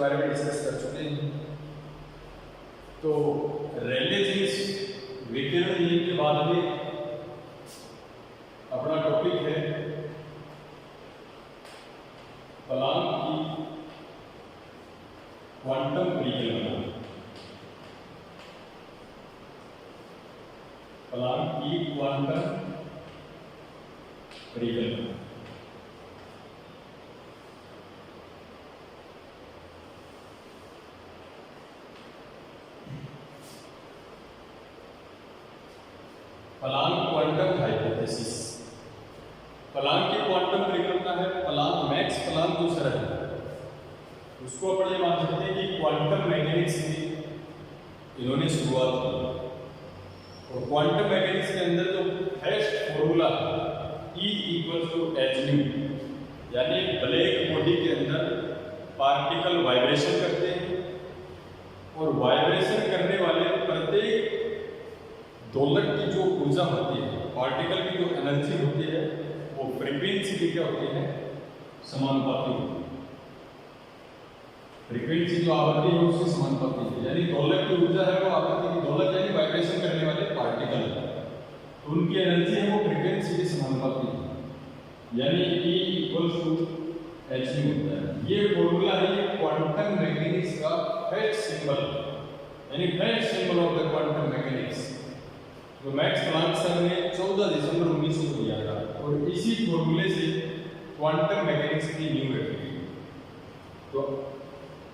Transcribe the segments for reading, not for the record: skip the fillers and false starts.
बारे में डिस्कस कर चुके हैं। तो रेले जीन्स विकिरण नियम के बाद में अपना टॉपिक है प्लांक की क्वांटम परिकल्पना। प्लांक की क्वांटम परिकल्पना। Planck quantum hypothesis. प्लांक की क्वांटम परिकल्पना है प्लांक मैक्स प्लांक दूसरा है, उसको अपन ये मान सकते हैं कि क्वांटम मैकेनिक्स में इन्होंने शुरुआत की। और क्वांटम मैकेनिक्स के अंदर जो first formula E = h nu, यानी ब्लैक बॉडी के अंदर पार्टिकल वाइब्रेशन करते हैं और वाइब्रेशन करने वाले प्रत्येक दोलक की जो ऊर्जा होती है, पार्टिकल की जो एनर्जी होती है, वो फ्रीक्वेंसी की क्या होती है, समानुपाती होती है। फ्रीक्वेंसी जो आवृत्ति है उसकी समानुपाती है, यानी दोलक की ऊर्जा है वो आवृत्ति की, दोलक यानी वाइब्रेशन करने वाले पार्टिकल, तो उनकी एनर्जी है वो फ्रीक्वेंसी के समानुपाती है, यानी E = h nu होता है। ये फॉर्मूला है ये क्वांटम मैकेनिक्स का फर्स्ट सिंबल, यानी first symbol of the quantum mechanics, जो मैक्स प्लांक सर ने 14 दिसंबर 1900 को दिया था। और इसी फॉर्मूले से क्वांटम मैकेनिक्स की नींव रखी गई। तो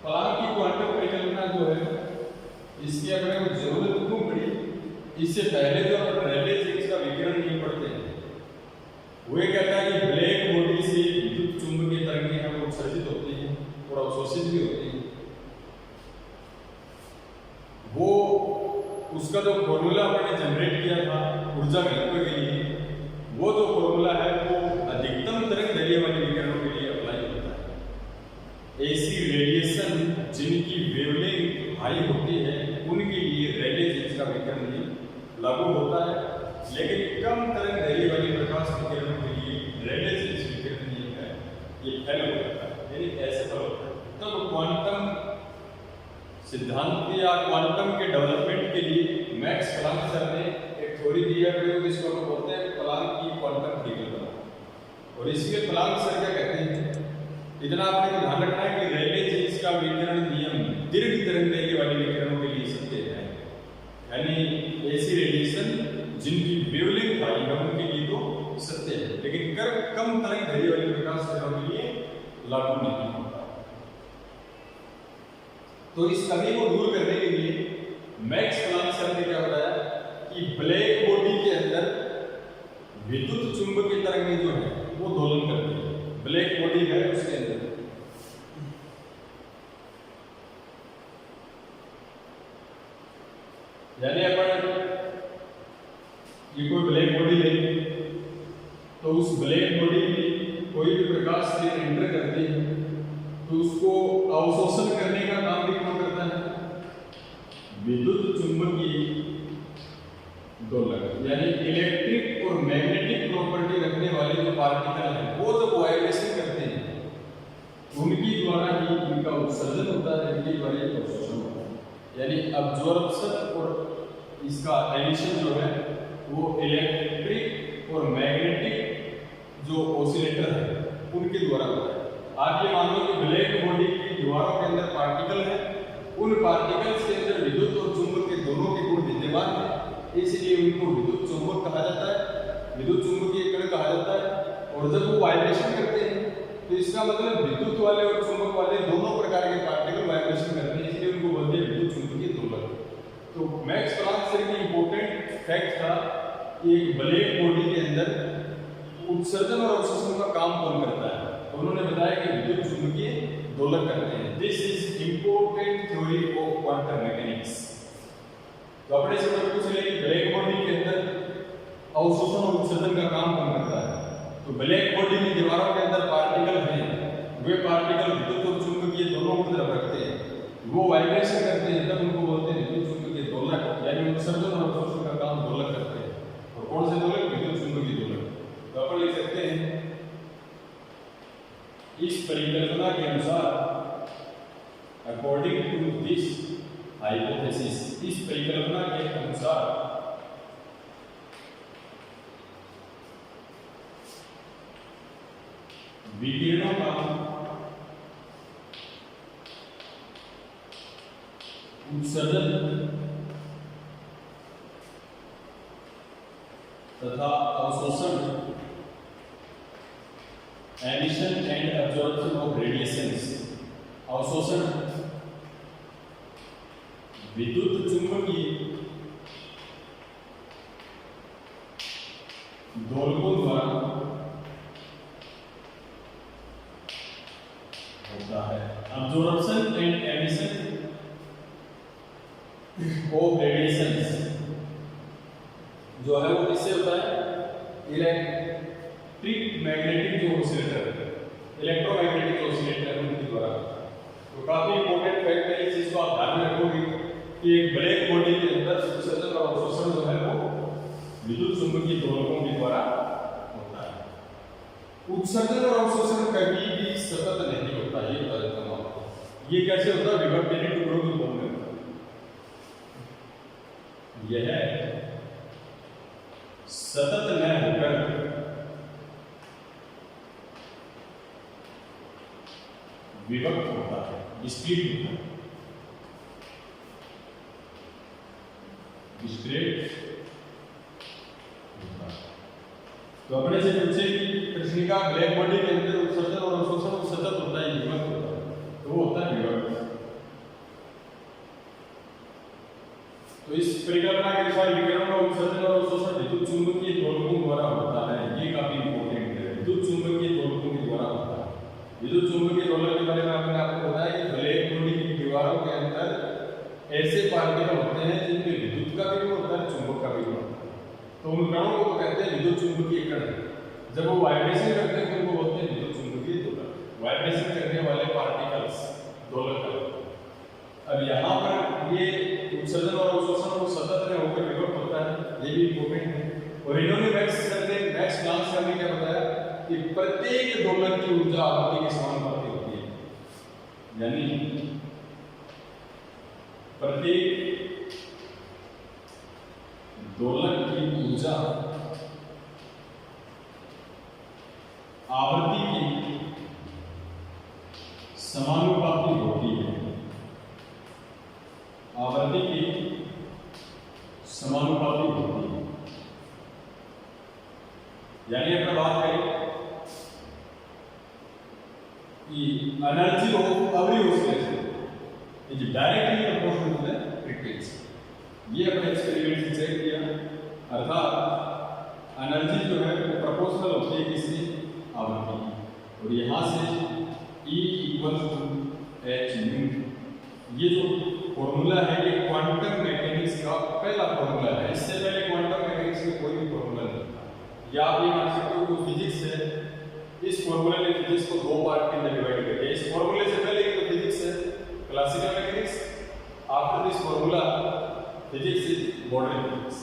प्लांक की क्वांटम परिकल्पना जो है, इसकी अपने को जरूरत क्यों पड़ी? इससे पहले जो अपन रेले जीन्स का विकिरण नियम पढ़ते हैं, वो ये कहता है कि ब्लैक बॉडी से विद्युत चुंबकीय तरंगें हैं वो उत्सर्जित होती हैं और अवशोषित भी होती हैं। वो उसका जो फॉर्मूला आपने जनरेट किया था ऊर्जा घनत्व के लिए, वो जो फॉर्मूला है वो अधिकतम तरंग दैर्ध्य वाले विकिरणों के लिए अप्लाई होता है। ऐसी रेडिएशन जिनकी वेवलेंथ हाई होती है उनके लिए रेले जीन्स का विकिरण नियम लागू होता है, लेकिन कम तरंग दैर्ध्य वाले प्रकाश विकिरणों के लिए रेले जीन्स विकिरण नियम है ये फेल हो जाता है, यानी ऐसे फल होता है। तब क्वांटम सिद्धांत या क्वांटम के डेवलपमेंट के लिए मैक्स प्लांक सर ने एक थ्योरी दी है, फिर इसको हम बोलते हैं प्लांक की क्वांटम परिकल्पना। और इसमें प्लांक सर क्या कहते हैं, इतना आपने को ध्यान रखना है कि रेले जीन्स का विकिरण नियम दीर्घ तरंग दैर्ध्य वाले विकिरणों के लिए सत्य है, यानी ऐसी रेडिएशन जिनकी वेवलेंथ हाई है उनके लिए तो सत्य है, लेकिन कम तरंग दैर्ध्य वाले प्रकाश किरणों के लिए लागू नहीं होता। तो इस कमी को दूर करने के लिए मैक्स प्लांक सर ने क्या बताया कि ब्लैक बॉडी के अंदर विद्युत चुंबकीय तरंगें जो है वो दोलन करती है। ब्लैक बॉडी है उसके अंदर यानी अपन ये कोई ब्लैक बॉडी लेंगे तो उस ब्लैक बॉडी में कोई भी प्रकाश किरण एंटर करती है तो उसको अवशोषण करने का काम भी कौन करता है, विद्युत चुंबकीय दोलक, यानी इलेक्ट्रिक और मैग्नेटिक प्रॉपर्टी रखने वाले जो पार्टिकल हैं वो जब वाइब्रेशन करते हैं उनकी द्वारा ही इनका उत्सर्जन होता है, इनके द्वारा ही अवशोषण होता है, यानी अब्जॉर्प्शन और इसका एमिशन जो है वो इलेक्ट्रिक और मैग्नेटिक जो ऑसिलेटर है उनके द्वारा होता है। आप ये मान लो कि ब्लैक बॉडी की दीवारों के अंदर पार्टिकल है, उन पार्टिकल्स के अंदर विद्युत और चुंबक के दोनों के गुण विद्यमान है, इसलिए उनको विद्युत चुंबक कहा जाता है, विद्युत चुंबकीय कण कहा जाता है। और जब वो वाइब्रेशन करते हैं तो इसका मतलब विद्युत वाले और चुंबक वाले दोनों प्रकार के पार्टिकल वाइब्रेशन करते हैं, इसलिए उनको बोलते हैं विद्युत चुंबकीय दोलक। तो मैक्स प्लांक सर की इंपॉर्टेंट फैक्ट था कि एक ब्लैक बॉडी के अंदर उत्सर्जन और अवशोषण का काम कौन करता है, तो उन्होंने बताया कि विद्युत चुंबकीय दोलक करते हैं। This is important theory of quantum mechanics. तो अपने से पूछ ले कि ब्लैक बॉडी के अंदर अवशोषण और उत्सर्जन का काम कौन करता है, तो ब्लैक बॉडी की दीवारों के अंदर पार्टिकल हैं, वे पार्टिकल विद्युत और चुंबकीय दोनों गुण रखते हैं, वो वाइब्रेशन करते हैं, तब उनको बोलते हैं विद्युत चुंबकीय दोलक, यानी उत्सर्जन और अवशोषण का काम दोलक करते हैं। और कौन से दोलक, विद्युत चुंबकीय दोलक। तो अपन लिख सकते हैं इस परिकल्पना के अनुसार अकॉर्डिंग टू दिस हाइपोथेसिस, इस परिकल्पना के अनुसार विकिरणों का उत्सर्जन तथा अवशोषण, emission and absorption of radiations, अवशोषण विद्युत चुंबकीय दोलकों द्वारा होता है। Absorption and emission of radiations जो है वो किससे होता है? इलेक्ट्रिक मैग्नेटिक जो ऑसिलेटर, इलेक्ट्रोमैग्नेटिक ऑसिलेटर उनके द्वारा। तो काफी इंपॉर्टेंट फैक्ट है, इस चीज को आप ध्यान में रखोगे कि एक ब्लैक बॉडी के अंदर उत्सर्जन और अवशोषण जो है वो विद्युत चुंबकीय दोलकों के द्वारा होता है। उत्सर्जन और अवशोषण कभी भी सतत नहीं होता, ये बता देता हूं आपको। ये कैसे होता है? विभक्त यानी टुकड़ों की फॉर्म में होता है। यह सतत न होकर विभक्त होता है, स्प्लिट होता है, स्प्लिट होता है। तो अपने से पूछे कि कृष्णिका ब्लैक बॉडी के अंदर उत्सर्जन और अवशोषण सतत होता है, विभक्त होता है, तो वो होता है विभक्त। तो इस परिकल्पना के अनुसार विकिरण का उत्सर्जन और अवशोषण विद्युत चुंबकीय दोलकों द्वारा होता है। ये काफी इंपॉर्टेंट है, विद्युत चुंबकीय दोलकों के द्वारा होता है। विद्युत चुंबकीय दोलक के बारे में मैंने आपको बताया कि ब्लैक बॉडी की दीवारों के अंदर ऐसे पार्टिकल होते हैं जिनमें विद्युत का भी होता है, चुंबक का भी होता है। तो उन कणों को तो कहते हैं विद्युत चुंबकीय कण। जब वो वाइब्रेशन करते हैं तो उनको बोलते हैं विद्युत चुंबकीय दोलक। वाइब्रेशन करने वाले पार्टिकल्स दोलक। अब यहाँ पर ये उत्सर्जन और अवशोषण वो सतत में होकर विभक्त होता है, ये भी इंपॉर्टेंट है। और इन्होंने मैक्स प्लांक्स करने क्या बताया कि प्रत्येक दोलक की ऊर्जा आवृत्ति के समानुपाती होती है, यानी प्रत्येक दोलक की ऊर्जा आवृत्ति की समानुपाती होती है, आवृत्ति की समानुपाती होती है। यानी अगर बात करें कि energy of every oscillation is directly proportional to the frequency. ये अपने एक्सपेरिमेंट से चेक किया, अर्थात एनर्जी जो है वो प्रोपोर्शनल होती है किसी आवृत्ति की। और यहाँ से E equals to H nu, ये जो फॉर्मूला है ये क्वांटम मैकेनिक्स का पहला फॉर्मूला है। इससे पहले क्वांटम मैकेनिक्स में कोई भी फॉर्मूला नहीं था। या आप ये मान सकते हो कि फिजिक्स है, इस फॉर्मूले ने फिजिक्स को दो पार्ट के अंदर डिवाइड कर दिया। इस फॉर्मूले से पहले की तो फिजिक्स है classical mechanics, after this formula physics is modern physics.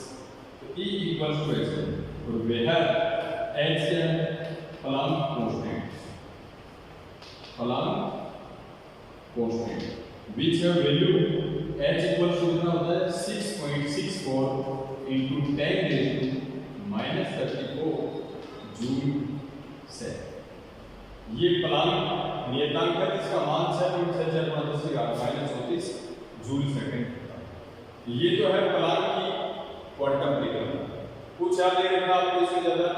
तो E इक्वल्स टू h, और वह h क्या है? Planck constant, Planck constant which have value h equals to कितना होता है 6.64 into 10 raised to -34 जूल से। ये प्लांक नियतांक है, इसका मान 6.64 जूल सेकंड। ये जो है प्लांक की क्वांटम परिकल्पना। कुछ याद नहीं रखना आपको, इससे ज्यादा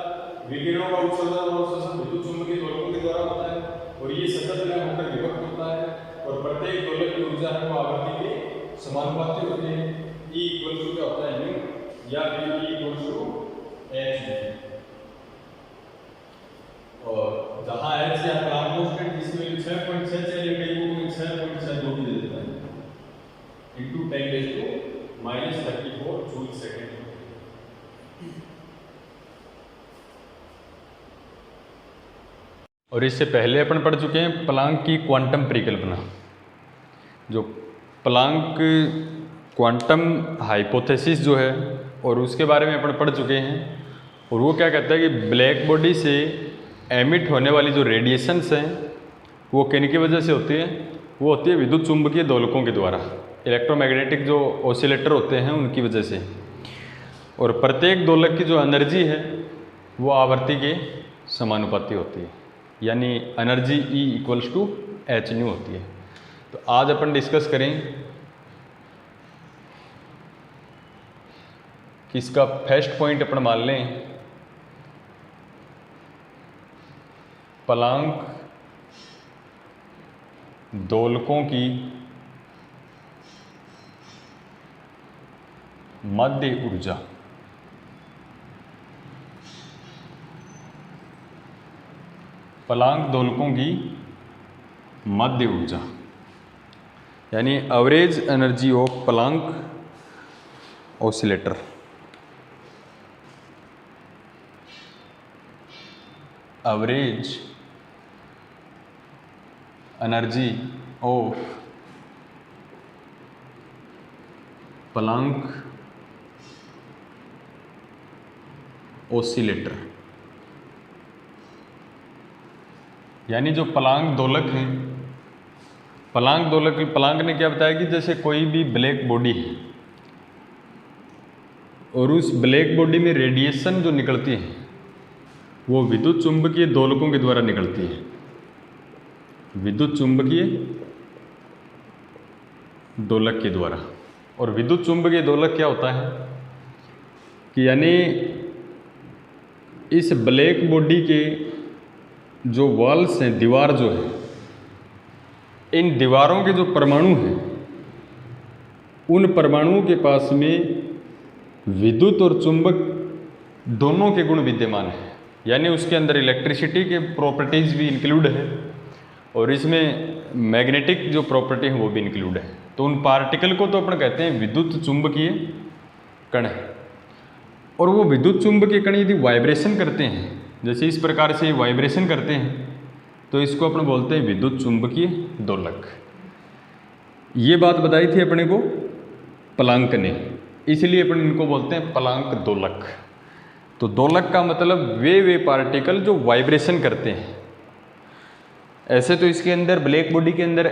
विकिरणों का उत्सर्जन और अवशोषण विद्युत चुंबकीय दोलकों के द्वारा होता है, और ये सतत में होकर विभक्त होता है, और प्रत्येक दोलक की ऊर्जा है वो आवृत्ति के समानुपाती होती है। E इक्वल टू क्या होता है न्यू, या फिर E इक्वल टू h। और जहां h या प्लांक कांस्टेंट जिसमें 6.6 चले गई वो 6.62 भी दे देता है into 10 raise to -34 joule second. और इससे पहले अपन पढ़ चुके हैं प्लांक की क्वांटम परिकल्पना, जो प्लांक क्वांटम हाइपोथेसिस जो है, और उसके बारे में अपन पढ़ चुके हैं। और वो क्या कहता है कि ब्लैक बॉडी से एमिट होने वाली जो रेडिएशंस हैं वो किन की वजह से होती है? वो होती है विद्युत चुंबकीय दोलकों के द्वारा, इलेक्ट्रोमैग्नेटिक जो ऑसिलेटर होते हैं उनकी वजह से। और प्रत्येक दोलक की जो एनर्जी है वो आवर्ती के समानुपाती होती है, यानी एनर्जी E = H होती है। तो आज अपन डिस्कस करें कि इसका फर्स्ट पॉइंट अपन मान लें प्लांक दोलकों की मध्य ऊर्जा। प्लांक दोलकों की मध्य ऊर्जा यानी average energy of Planck oscillator. Average energy of Planck oscillator, यानी जो प्लांक दोलक हैं, प्लांक ने क्या बताया कि जैसे कोई भी ब्लैक बॉडी है और उस ब्लैक बॉडी में रेडिएशन जो निकलती है वो विद्युत चुंबकीय दोलकों के द्वारा निकलती है। विद्युत चुंबकीय दोलक के द्वारा। और विद्युत चुंबकीय दोलक क्या होता है कि यानी इस ब्लैक बॉडी के जो वॉल्स हैं, दीवार जो है, इन दीवारों के जो परमाणु हैं उन परमाणुओं के पास में विद्युत और चुंबक दोनों के गुण विद्यमान हैं, यानी उसके अंदर इलेक्ट्रिसिटी के प्रॉपर्टीज़ भी इंक्लूड है और इसमें मैग्नेटिक जो प्रॉपर्टी है वो भी इंक्लूड है। तो उन पार्टिकल को तो अपन कहते हैं विद्युत चुंबकीय कण है। और वो विद्युत चुंबकीय कण यदि वाइब्रेशन करते हैं, जैसे इस प्रकार से वाइब्रेशन करते हैं, तो इसको अपन बोलते हैं विद्युत चुंबकीय दोलक। ये बात बताई थी अपने को प्लांक ने, इसलिए अपन इनको बोलते हैं प्लांक दोलक। तो दोलक का मतलब वे पार्टिकल जो वाइब्रेशन करते हैं। ऐसे तो इसके अंदर ब्लैक बॉडी के अंदर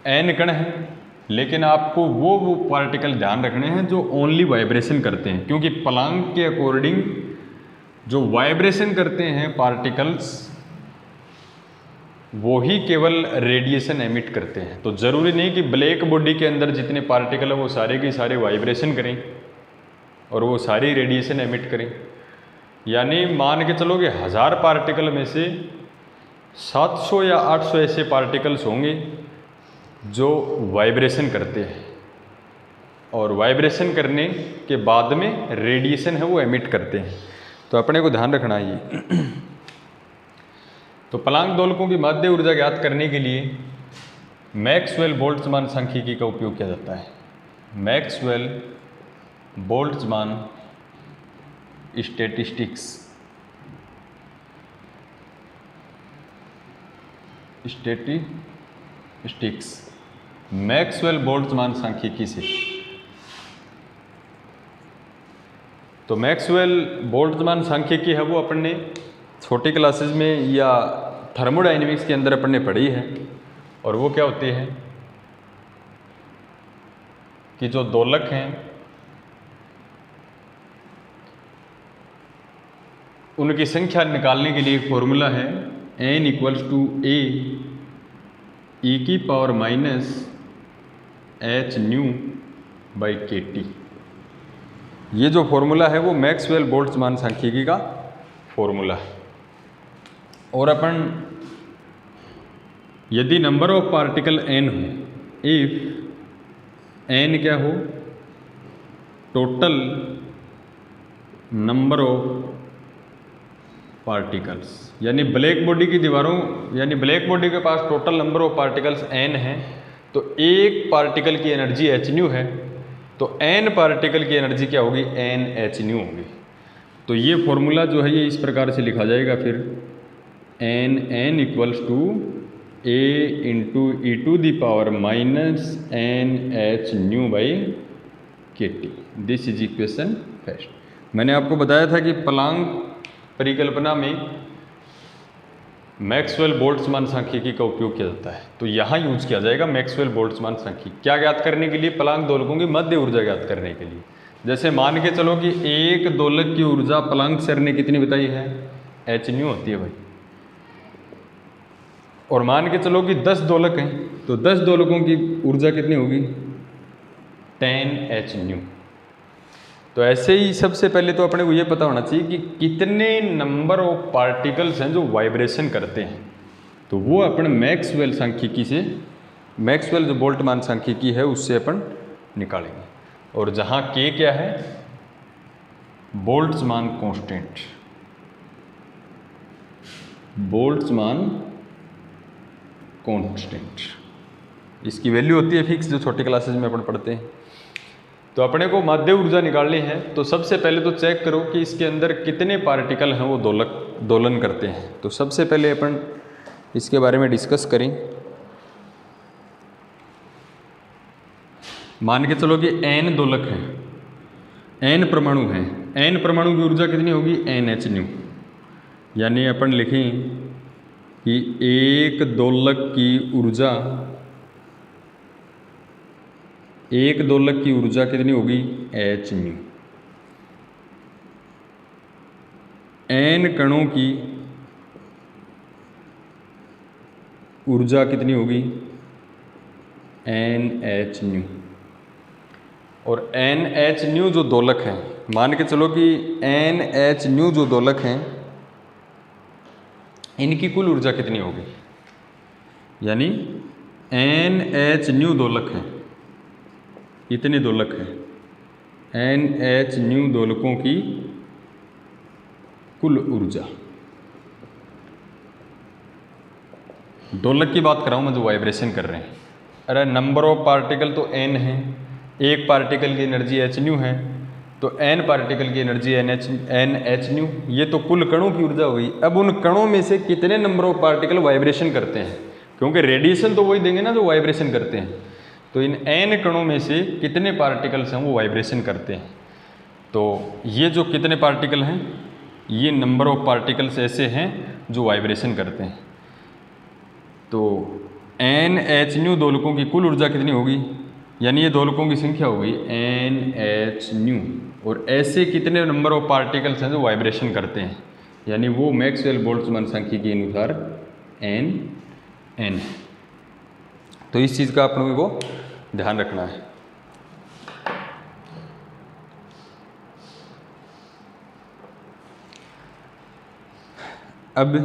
एन कण है, लेकिन आपको वो पार्टिकल ध्यान रखने हैं जो ओनली वाइब्रेशन करते हैं, क्योंकि प्लांक के अकॉर्डिंग जो वाइब्रेशन करते हैं पार्टिकल्स वो ही केवल रेडिएशन एमिट करते हैं। तो ज़रूरी नहीं कि ब्लैक बॉडी के अंदर जितने पार्टिकल हैं वो सारे के सारे वाइब्रेशन करें और वो सारी रेडिएशन एमिट करें। यानी मान के चलो कि 1000 पार्टिकल में से 700 या 800 ऐसे पार्टिकल्स होंगे जो वाइब्रेशन करते हैं और वाइब्रेशन करने के बाद में रेडिएशन है वो एमिट करते हैं। तो अपने को ध्यान रखना है ये। तो प्लांक दोलकों की माध्य ऊर्जा ज्ञात करने के लिए मैक्सवेल बोल्ट्जमान सांख्यिकी का उपयोग किया जाता है। Maxwell Boltzmann statistics, Maxwell Boltzmann सांख्यिकी से। तो मैक्सवेल बोल्ट्जमान सांख्यिकी है वो अपन ने छोटी क्लासेस में या थर्मोडायनेमिक्स के अंदर अपन ने पढ़ी है। और वो क्या होती है कि जो दोलक हैं उनकी संख्या निकालने के लिए एक फॉर्मूला है n = a e⁻h⁴ ये जो फॉर्मूला है वो मैक्सवेल बोल्ट्जमान सांख्यिकी का फॉर्मूला है। और अपन यदि नंबर ऑफ पार्टिकल n हो, इफ n क्या हो, टोटल नंबर ऑफ पार्टिकल्स, यानी ब्लैक बॉडी की दीवारों, यानी ब्लैक बॉडी के पास total number of particles n है, तो एक पार्टिकल की एनर्जी h है, तो n पार्टिकल की एनर्जी क्या होगी, n होगी। तो ये फॉर्मूला जो है ये इस प्रकार से लिखा जाएगा फिर n = a × e⁻⁻ this is equation first. मैंने आपको बताया था कि प्लांक परिकल्पना में मैक्सवेल बोल्ट्जमान सांख्यिकी का उपयोग किया जाता है। तो यहाँ यूज किया जाएगा मैक्सवेल बोल्ट्जमान सांख्यिकी। क्या ज्ञात करने के लिए? प्लांक दोलकों की मध्य ऊर्जा ज्ञात करने के लिए। जैसे मान के चलो कि एक दोलक की ऊर्जा प्लांक सर ने कितनी बताई है? h न्यू होती है भाई। और मान के चलो कि 10 दोलक हैं, तो 10 दोलकों की ऊर्जा कितनी होगी? 10 h न्यू। तो ऐसे ही सबसे पहले तो अपने को ये पता होना चाहिए कि कितने नंबर ऑफ पार्टिकल्स हैं जो वाइब्रेशन करते हैं। तो वो अपन मैक्सवेल सांख्यिकी से, मैक्सवेल जो बोल्ट्जमान सांख्यिकी है उससे अपन निकालेंगे। और जहाँ के क्या है? बोल्ट्जमान कांस्टेंट, बोल्ट्जमान कांस्टेंट, इसकी वैल्यू होती है फिक्स, जो छोटी क्लासेज में अपन पढ़ते हैं। तो अपने को माध्य ऊर्जा निकालनी है, तो सबसे पहले तो चेक करो कि इसके अंदर कितने पार्टिकल हैं वो दोलन करते हैं। तो सबसे पहले अपन इसके बारे में डिस्कस करें। मान के चलो कि n दोलक है, n परमाणु है, n परमाणु की ऊर्जा कितनी होगी? NH new. यानी अपन लिखें कि एक दोलक की ऊर्जा, एक दोलक की ऊर्जा कितनी होगी? h new. n कणों की ऊर्जा कितनी होगी? NH nu. और NH न्यू जो दोलक है, मान के चलो कि NH न्यू जो दोलक हैं, इनकी कुल ऊर्जा कितनी होगी? यानी NH न्यू दोलक है, इतने दोलक हैं, NH न्यू दोलकों की कुल ऊर्जा। दोलक की बात कर रहा हूँ मैं जो वाइब्रेशन कर रहे हैं। अरे नंबर ऑफ पार्टिकल तो n है, एक पार्टिकल की एनर्जी h न्यू है, तो n पार्टिकल की एनर्जी NH न्यू। ये तो कुल कणों की ऊर्जा हुई। अब उन कणों में से कितने नंबर ऑफ पार्टिकल वाइब्रेशन करते हैं, क्योंकि रेडिएशन तो वही देंगे ना जो वाइब्रेशन करते हैं। तो इन n कणों में से कितने पार्टिकल्स हैं वो वाइब्रेशन करते हैं। तो ये जो कितने पार्टिकल हैं, ये नंबर ऑफ पार्टिकल्स ऐसे हैं जो वाइब्रेशन करते हैं। तो NH न्यू दोलकों की कुल ऊर्जा कितनी होगी? यानी ये दोलकों की संख्या होगी NH न्यू। और ऐसे कितने नंबर ऑफ पार्टिकल्स हैं जो वाइब्रेशन करते हैं, यानी वो मैक्सवेल बोल्ट्जमान सांख्यिकी के अनुसार n। तो इस चीज़ का अपने को ध्यान रखना है। अब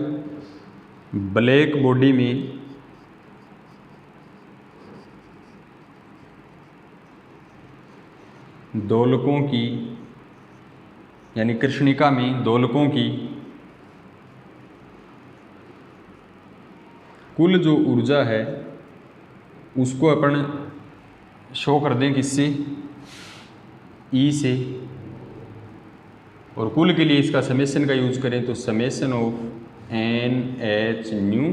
ब्लैक बॉडी में दोलकों की, यानी कृष्णिका में दोलकों की कुल जो ऊर्जा है उसको अपन शो कर दें किससे? E से। और कुल के लिए इसका समेशन का यूज करें तो समेशन ऑफ NH न्यू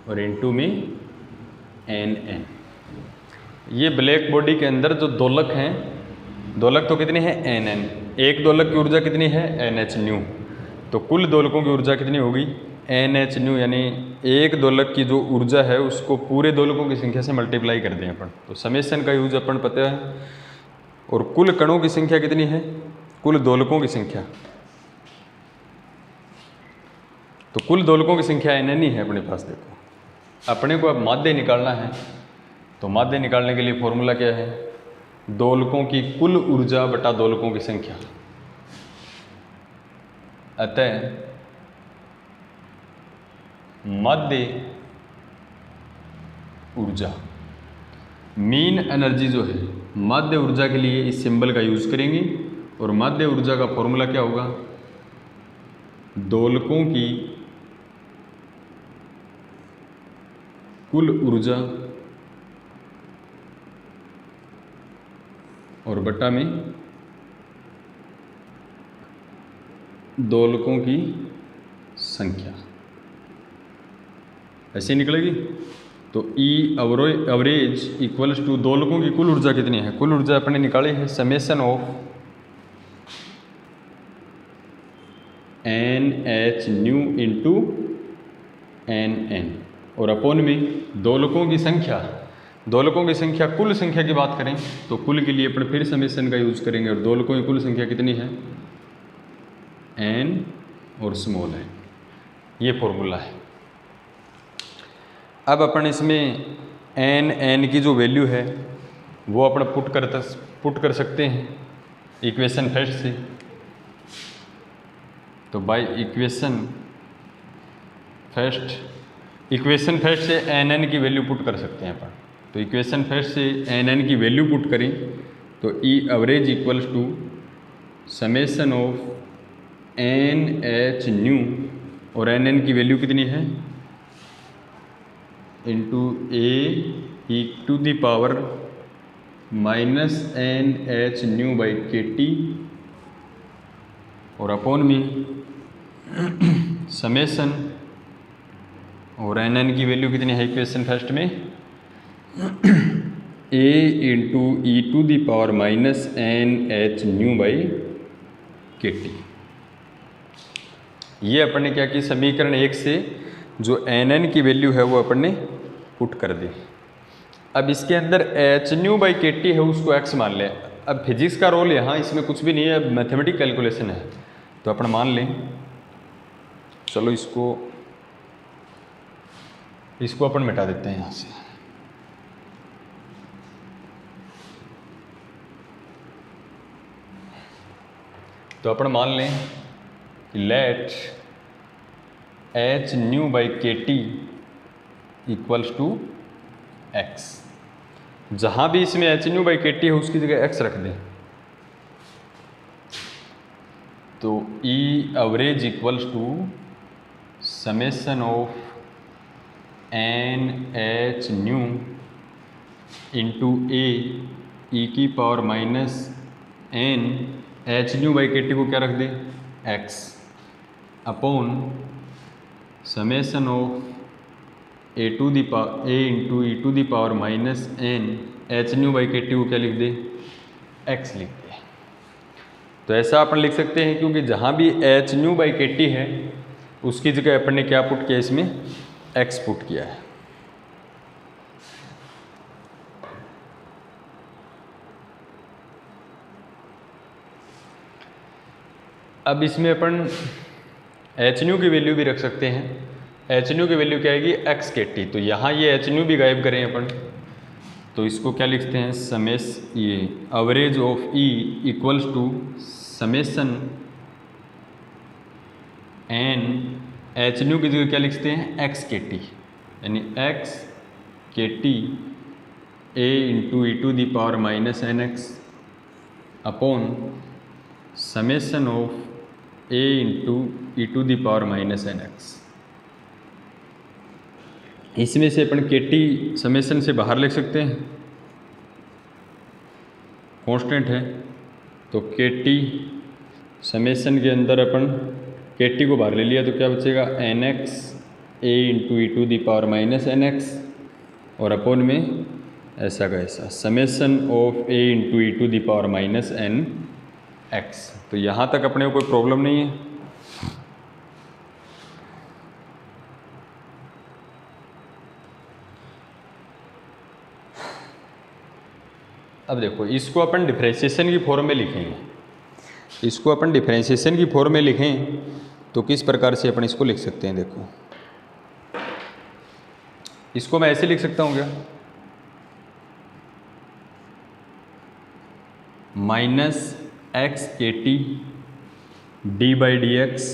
और इनटू में NN। ये ब्लैक बॉडी के अंदर जो दोलक हैं, दोलक तो कितने हैं? NN। एक दोलक की ऊर्जा कितनी है? NH new. तो कुल दोलकों की ऊर्जा कितनी होगी? NH new. यानी एक दोलक की जो ऊर्जा है उसको पूरे दोलकों की संख्या से मल्टीप्लाई कर दें अपन, तो समेशन का यूज अपन पता है। और कुल कणों की संख्या कितनी है? कुल दोलकों की संख्या, तो कुल दोलकों की संख्या NN ही है अपने पास। देखो अपने को अब माध्य निकालना है, तो माध्य निकालने के लिए फॉर्मूला क्या है? दोलकों की कुल ऊर्जा बटा दोलकों की संख्या। अतः माध्य ऊर्जा, मीन एनर्जी जो है माध्य ऊर्जा के लिए इस सिंबल का यूज करेंगे। और माध्य ऊर्जा का फॉर्मूला क्या होगा? दोलकों की कुल ऊर्जा और बटा में दोलकों की संख्या, ऐसे निकलेगी। तो E एवरेज इक्वल्स टू दोलकों की कुल ऊर्जा कितनी है? कुल ऊर्जा अपने निकाली है summation of NH nu into NN और अपोन में दोलकों की संख्या, कुल संख्या की बात करें तो कुल के लिए अपन फिर समेशन का यूज करेंगे और दोलकों की कुल संख्या कितनी है N और स्मॉल n, ये फॉर्मूला है। अब अपन इसमें N की जो वैल्यू है वो अपन पुट कर सकते हैं इक्वेशन फर्स्ट से। तो बाय इक्वेशन फर्स्ट से NN की वैल्यू पुट कर सकते हैं अपन। तो इक्वेशन फर्स्ट से NN की वैल्यू पुट करें तो E average equals to summation of NH nu और NN की वैल्यू कितनी है into A minus NH nu by KT और अपॉन में समेशन और NN की वैल्यू कितनी है इक्वेशन फर्स्ट में A into E minus NH nu by KT। ये अपन ने क्या कि समीकरण 1 से जो NN की वैल्यू है वो अपन ने पुट कर दी। अब इसके अंदर H न्यू बाई KT है उसको x मान लें। अब फिजिक्स का रोल यहाँ इसमें कुछ भी नहीं है, अब मैथमेटिक कैलकुलेशन है तो अपन मान लें। चलो इसको अपन मिटा देते हैं यहाँ से। तो अपन मान लें कि let H nu by KT equals to x। जहाँ भी इसमें H न्यू बाई KT है उसकी जगह x रख दें। तो E average equals to summation of NH nu into A minus N H nu by KT को क्या रख दें x upon summation of A into E minus N H nu by KT को क्या लिख दे x लिख दे। तो ऐसा अपन लिख सकते हैं क्योंकि जहाँ भी H न्यू बाई KT है उसकी जगह अपन ने क्या पुट किया इसमें x पुट किया है। अब इसमें अपन H न्यू की वैल्यू भी रख सकते हैं। H न्यू की वैल्यू क्या आएगी x KT। तो यहाँ ये H न्यू भी गायब करें अपन तो इसको क्या लिखते हैं ये average of E equals to summation N H nu की जगह क्या लिखते हैं x KT यानी x KT A into E minus NX upon summation of A into E minus NX। इसमें से अपन KT समेशन से बाहर लिख सकते हैं, कांस्टेंट है। तो KT समेशन के अंदर अपन KT को बाहर ले लिया तो क्या बचेगा NX A into E minus NX और अपॉन में ऐसा का ऐसा summation of A into E minus NX। तो यहाँ तक अपने को कोई प्रॉब्लम नहीं है। अब देखो इसको अपन डिफरेंशिएशन की फॉर्म में लिखेंगे। इसको अपन डिफरेंशिएशन की फॉर्म में लिखें तो किस प्रकार से अपन इसको लिख सकते हैं। देखो इसको मैं ऐसे लिख सकता हूँ क्या minus x KT d by D X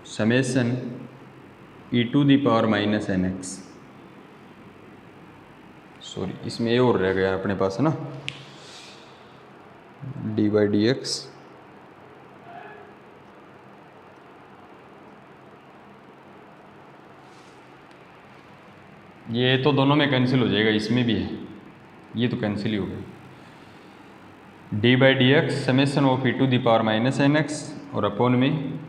summation E minus NX। Sorry इसमें ए और रह गया अपने पास है ना d बाई डी एक्स ये तो दोनों में कैंसिल हो जाएगा, इसमें भी है ये तो कैंसिल ही हो गया। d by D X summation of E minus NX और अपॉन में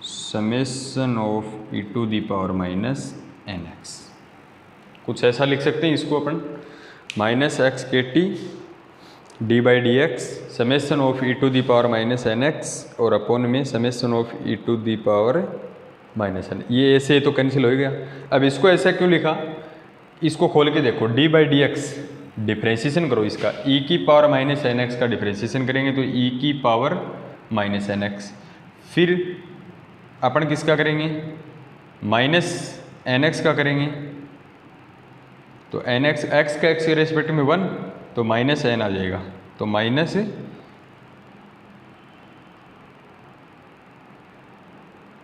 summation of E minus NX। कुछ ऐसा लिख सकते हैं इसको अपन minus x KT D by D x summation of E to the power minus N x और अपॉन में summation of E to the power minus N. ये ऐसे तो कैंसिल हो गया। अब इसको ऐसा क्यों लिखा, इसको खोल के देखो, D by D x differentiation करो इसका, ई की पावर माइनस एन एक्स का डिफ्रेंशिएशन करेंगे तो ई की पावर माइनस एन एक्स, फिर अपन किसका करेंगे, माइनस एन एक्स का करेंगे, तो एन एक्स एक्स का एक्स के रेस्पेक्ट में 1 तो माइनस एन आ जाएगा, तो माइनस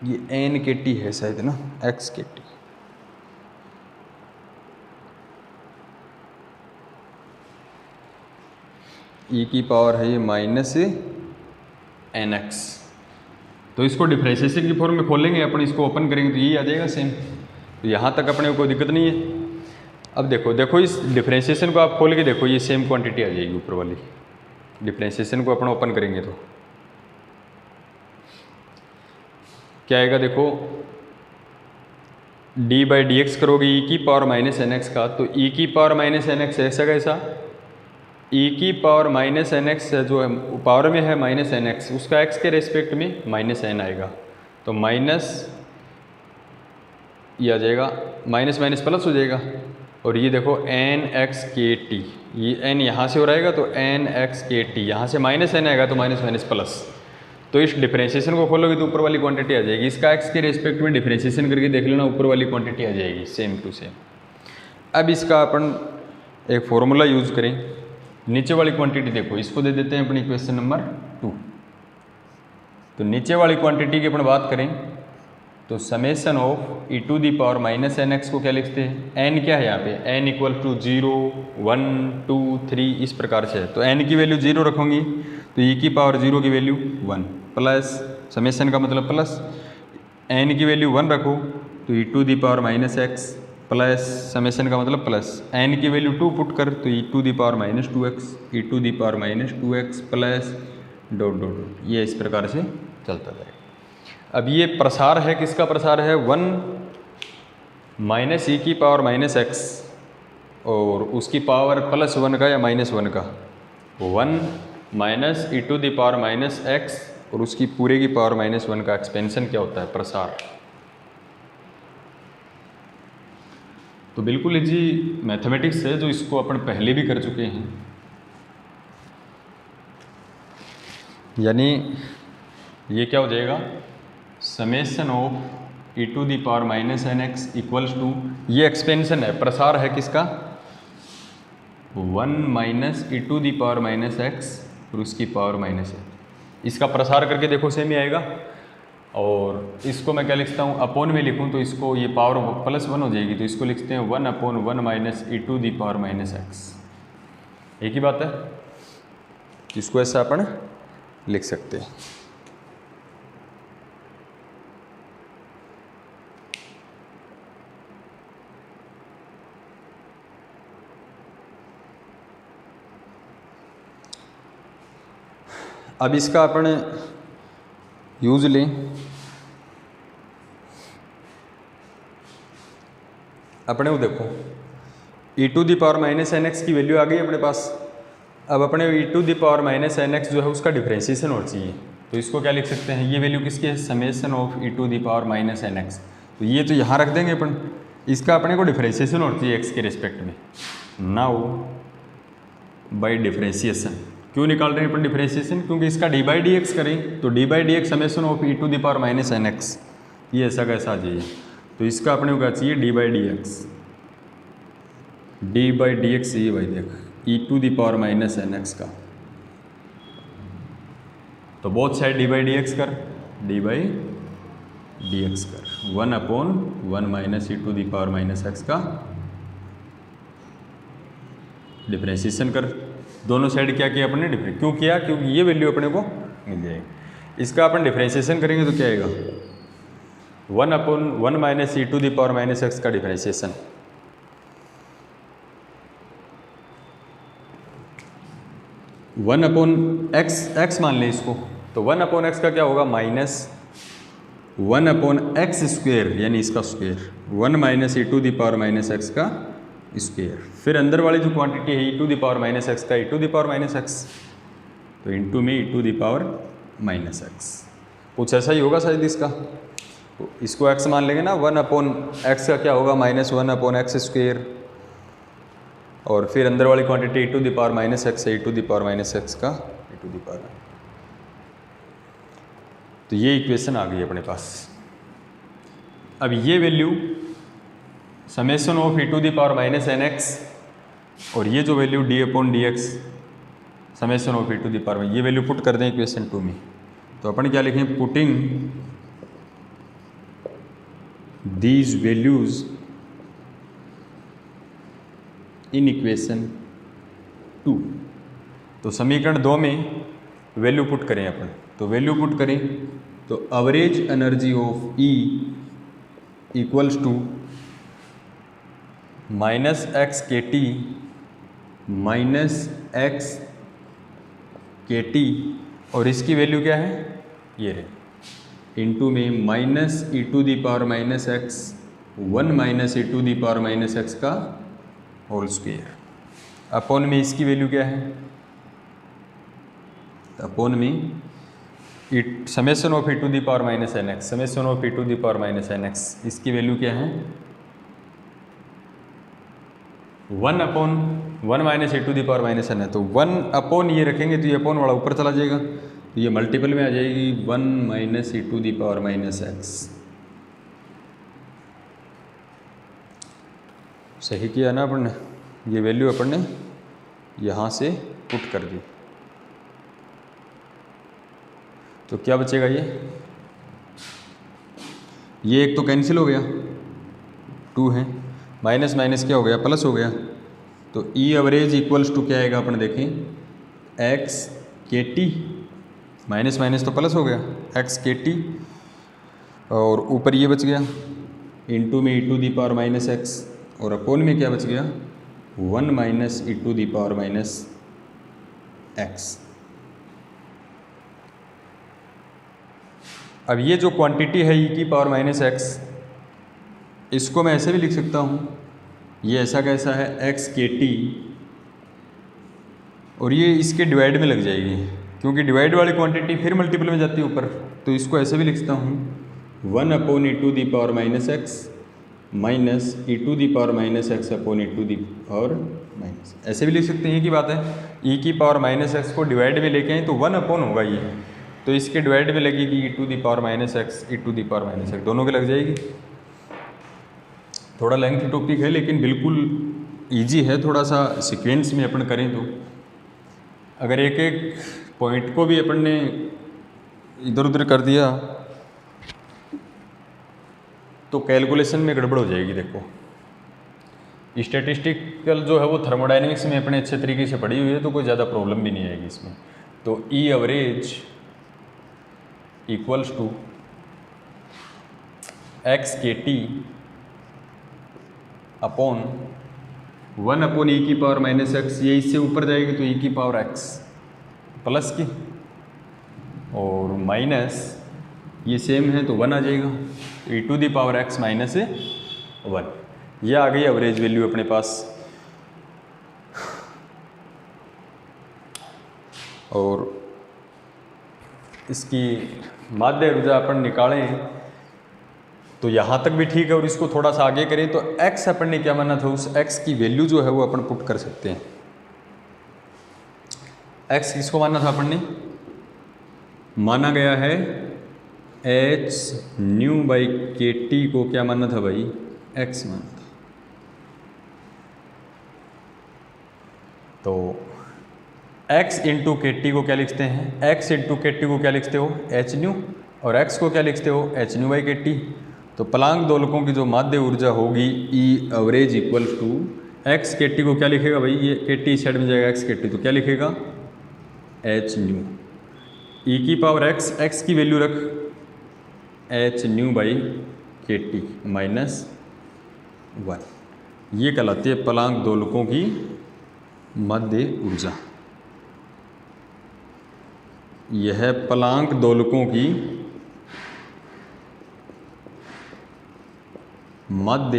ये एन के टी है शायद ना, एक्स के टी, ई की पावर है ये माइनस एन एक्स। तो इसको डिफ्रेंशिएशन की फॉर्म में खोलेंगे अपन, इसको ओपन करेंगे तो यही आ जाएगा सेम। तो यहाँ तक अपने को कोई दिक्कत नहीं है। अब देखो इस डिफ्रेंशिएशन को आप खोल के देखो, ये सेम क्वांटिटी आ जाएगी ऊपर वाली। डिफ्रेंशिएशन को अपन ओपन करेंगे तो क्या आएगा, देखो डी बाई डी एक्स करोगे ई की पावर माइनस एन एक्स का, तो ई की पावर माइनस एन एक्स ऐसा कैसा, ई की पावर माइनस एन एक्स जो है पावर में है माइनस एन एक्स, उसका एक्स के रेस्पेक्ट में माइनस एन आएगा, तो माइनस ये आ जाएगा, माइनस माइनस प्लस हो जाएगा। और ये देखो एन एक्स के टी, ये एन यहाँ से हो रहेगा तो एन एक्स के टी, यहाँ से माइनस एन आएगा तो माइनस माइनस प्लस। तो इस डिफ्रेंशिएशन को खोलोगे तो ऊपर वाली क्वांटिटी आ जाएगी, इसका एक्स के रेस्पेक्ट में डिफ्रेंशिएशन करके देख लेना, ऊपर वाली क्वांटिटी आ जाएगी सेम टू सेम। अब इसका अपन एक फॉर्मूला यूज़ करें, नीचे वाली क्वांटिटी देखो, इसको दे देते हैं अपनी क्वेश्चन नंबर 2। तो नीचे वाली क्वांटिटी की अपन बात करें तो summation of E to the power minus N x को क्या लिखते हैं, एन क्या है यहाँ पे, एन इक्वल टू 0 1 2 3 इस प्रकार से है। तो एन की वैल्यू 0 रखूँगी तो ई की पावर 0 की वैल्यू 1 प्लस समेसन का मतलब प्लस, एन की वैल्यू 1 रखो तो E to the power minus X plus summation का मतलब प्लस, एन की वैल्यू 2 पुट कर तो E to the power minus 2x, E to the power minus 2x plus dot dot dot, ये इस प्रकार से चलता जाएगा। अब ये प्रसार है, किसका प्रसार है, 1 माइनस ई की पावर माइनस एक्स और उसकी पावर प्लस 1 का या माइनस 1 का, 1 minus E to the power minus x और उसकी पूरे की पावर माइनस 1 का एक्सपेंशन क्या होता है, प्रसार। तो बिल्कुल इजी मैथमेटिक्स है जो इसको अपन पहले भी कर चुके हैं, यानी ये क्या हो जाएगा, summation of E to the power minus N x equals to, ये एक्सपेंशन है, प्रसार है किसका, 1 minus E to the power minus x और उसकी पावर माइनस है, इसका प्रसार करके देखो सेम ही आएगा। और इसको मैं क्या लिखता हूँ, अपॉन में लिखूँ तो इसको ये पावर प्लस 1 हो जाएगी, तो इसको लिखते हैं 1 upon 1 minus E to the power minus x, एक ही बात है, इसको ऐसा अपन लिख सकते हैं। अब इसका अपन यूज लें, अपने को देखो E to the power minus N X की वैल्यू आ गई अपने पास। अब अपने E to the power minus N X जो है उसका डिफ्रेंशिएशन होना चाहिए, तो इसको क्या लिख सकते हैं, ये वैल्यू किसकी है, summation of E to the power minus N x, तो ये तो यहाँ रख देंगे अपन, इसका अपने को डिफ्रेंशिएशन होना चाहिए एक्स के रिस्पेक्ट में। नाउ बाई डिफ्रेंशिएशन, क्यों निकाल रहे हैं अपन डिफ्रेंशिएशन, क्योंकि इसका डी बाई डी एक्स करें तो d by D x summation of E to the power minus N x, ये ऐसा कैसा आ जाइए, तो इसका अपने को क्या चाहिए, D by D X, D by D X ये भाई देख E to the power minus N X का, तो both side D by D X कर, डी बाई डी एक्स कर, 1 upon 1 minus E to the power minus x का differentiation कर, दोनों साइड क्या किया अपने डिफरेंस, क्यों किया, क्योंकि ये वैल्यू अपने को मिल जाएगी। इसका अपन डिफ्रेंशिएशन करेंगे तो क्या आएगा, 1 upon 1 minus E to the power minus x का डिफ्रेंशिएशन, 1 अपॉन एक्स मान लें इसको, तो 1 अपॉन एक्स का क्या होगा, माइनस 1 अपॉन एक्स स्क्वेयर यानी इसका square, 1 minus E to the power minus x का स्क्वेयर। फिर अंदर वाली जो क्वांटिटी है e to the power minus x का e to the power minus x, तो इनटू में e to the power minus x. कुछ ऐसा ही होगा शायद इसका, तो इसको x मान लेंगे ना, 1/x का क्या होगा -1/x स्क्वेयर, और फिर अंदर वाली quantity e to the power minus x है, e to the power minus x का e टू द पावर। तो ये इक्वेशन आ गई अपने पास। अब ये value summation of e to the power minus N x, और ये जो value d/dx summation of e to the power, ये वैल्यू पुट कर दें इक्वेशन 2 में, तो अपन क्या लिखें, putting these values in equation 2। तो समीकरण 2 में वैल्यू पुट करें अपन, तो वैल्यू पुट करें तो average energy of E equals to -x kT -x kT, और इसकी वैल्यू क्या है, ये है इनटू में -e to the power minus x 1 - e to the power minus x का होल स्क्वायर, अपॉन में इसकी वैल्यू क्या है, अपॉन में summation of e to the power minus N x, summation of e to the power minus N x, इसकी value क्या है 1/1 - e to the power minus n है, तो 1 ये रखेंगे तो ये अपॉन वाला ऊपर चला जाएगा, तो ये मल्टीपल में आ जाएगी 1 - e to the power minus x. सही किया ना अपन ने, ये वैल्यू अपन ने यहाँ से पुट कर दी, तो क्या बचेगा, ये एक तो कैंसिल हो गया, 2 है, माइनस माइनस क्या हो गया, प्लस हो गया, तो E एवरेज इक्वल्स टू क्या आएगा, अपन देखें x kT, माइनस माइनस तो प्लस हो गया, x kT, और ऊपर ये बच गया इनटू में e to the power minus x, और अपोन में क्या बच गया 1 - e to the power minus x. अब ये जो क्वांटिटी है e की पावर माइनस एक्स, इसको मैं ऐसे भी लिख सकता हूँ, ये ऐसा कैसा है x kT, और ये इसके डिवाइड में लग जाएगी, क्योंकि डिवाइड वाली क्वांटिटी फिर मल्टीपल में जाती है ऊपर, तो इसको ऐसे भी लिख सकता हूँ 1/e to the power minus x minus e to the power minus x upon e to the power minus, ऐसे भी लिख सकते हैं, ये की बात है, e की पावर माइनस एक्स को डिवाइड में लेके आए तो 1 होगा ये, तो इसके डिवाइड में लगेगी e to the power minus x, e to the power minus x, दोनों के लग जाएगी। थोड़ा लेंथी टॉपिक है लेकिन बिल्कुल इजी है, थोड़ा सा सीक्वेंस में अपन करें तो, अगर एक एक पॉइंट को भी अपन ने इधर उधर कर दिया तो कैलकुलेशन में गड़बड़ हो जाएगी। देखो स्टैटिस्टिकल जो है वो थर्मोडायनेमिक्स में अपने अच्छे तरीके से पढ़ी हुई है, तो कोई ज़्यादा प्रॉब्लम भी नहीं आएगी इसमें। तो E average equals to x kT upon 1/e की पावर माइनस एक्स, ये इससे ऊपर जाएगी तो e की पावर x प्लस की, और माइनस ये सेम है तो 1 आ जाएगा, e to the power x minus 1। ये आ गई एवरेज वैल्यू अपने पास। और इसकी माध्य ऊर्जा अपन निकालें तो यहाँ तक भी ठीक है, और इसको थोड़ा सा आगे करें तो x अपन ने क्या माना था, उस x की वैल्यू जो है वो अपन पुट कर सकते हैं। x किसको माना था अपन ने, माना गया है h nu by K T को क्या माना था भाई, x माना था। तो x इंटू के टी को क्या लिखते हैं, x इंटू के टी को क्या लिखते हो h न्यू, और x को क्या लिखते हो h nu by K T. तो प्लांक दोलकों की जो माध्य ऊर्जा होगी E average equal to x K T को क्या लिखेगा भाई, ये के टी साइड में जाएगा x के टी, तो क्या लिखेगा h न्यू, e की पावर x की वैल्यू रख h nu by K T minus 1। ये कहलाती है प्लांक दोलकों की माध्य ऊर्जा। यह है प्लांक दोलकों की माध्य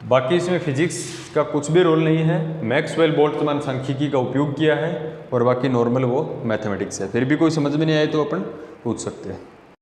बाकी इसमें फिजिक्स का कुछ भी रोल नहीं है। मैक्सवेल बोल्ट्जमैन सांख्यिकी का उपयोग किया है और बाकी नॉर्मल वो मैथमेटिक्स है। फिर भी कोई समझ में नहीं आए तो अपन पूछ सकते हैं।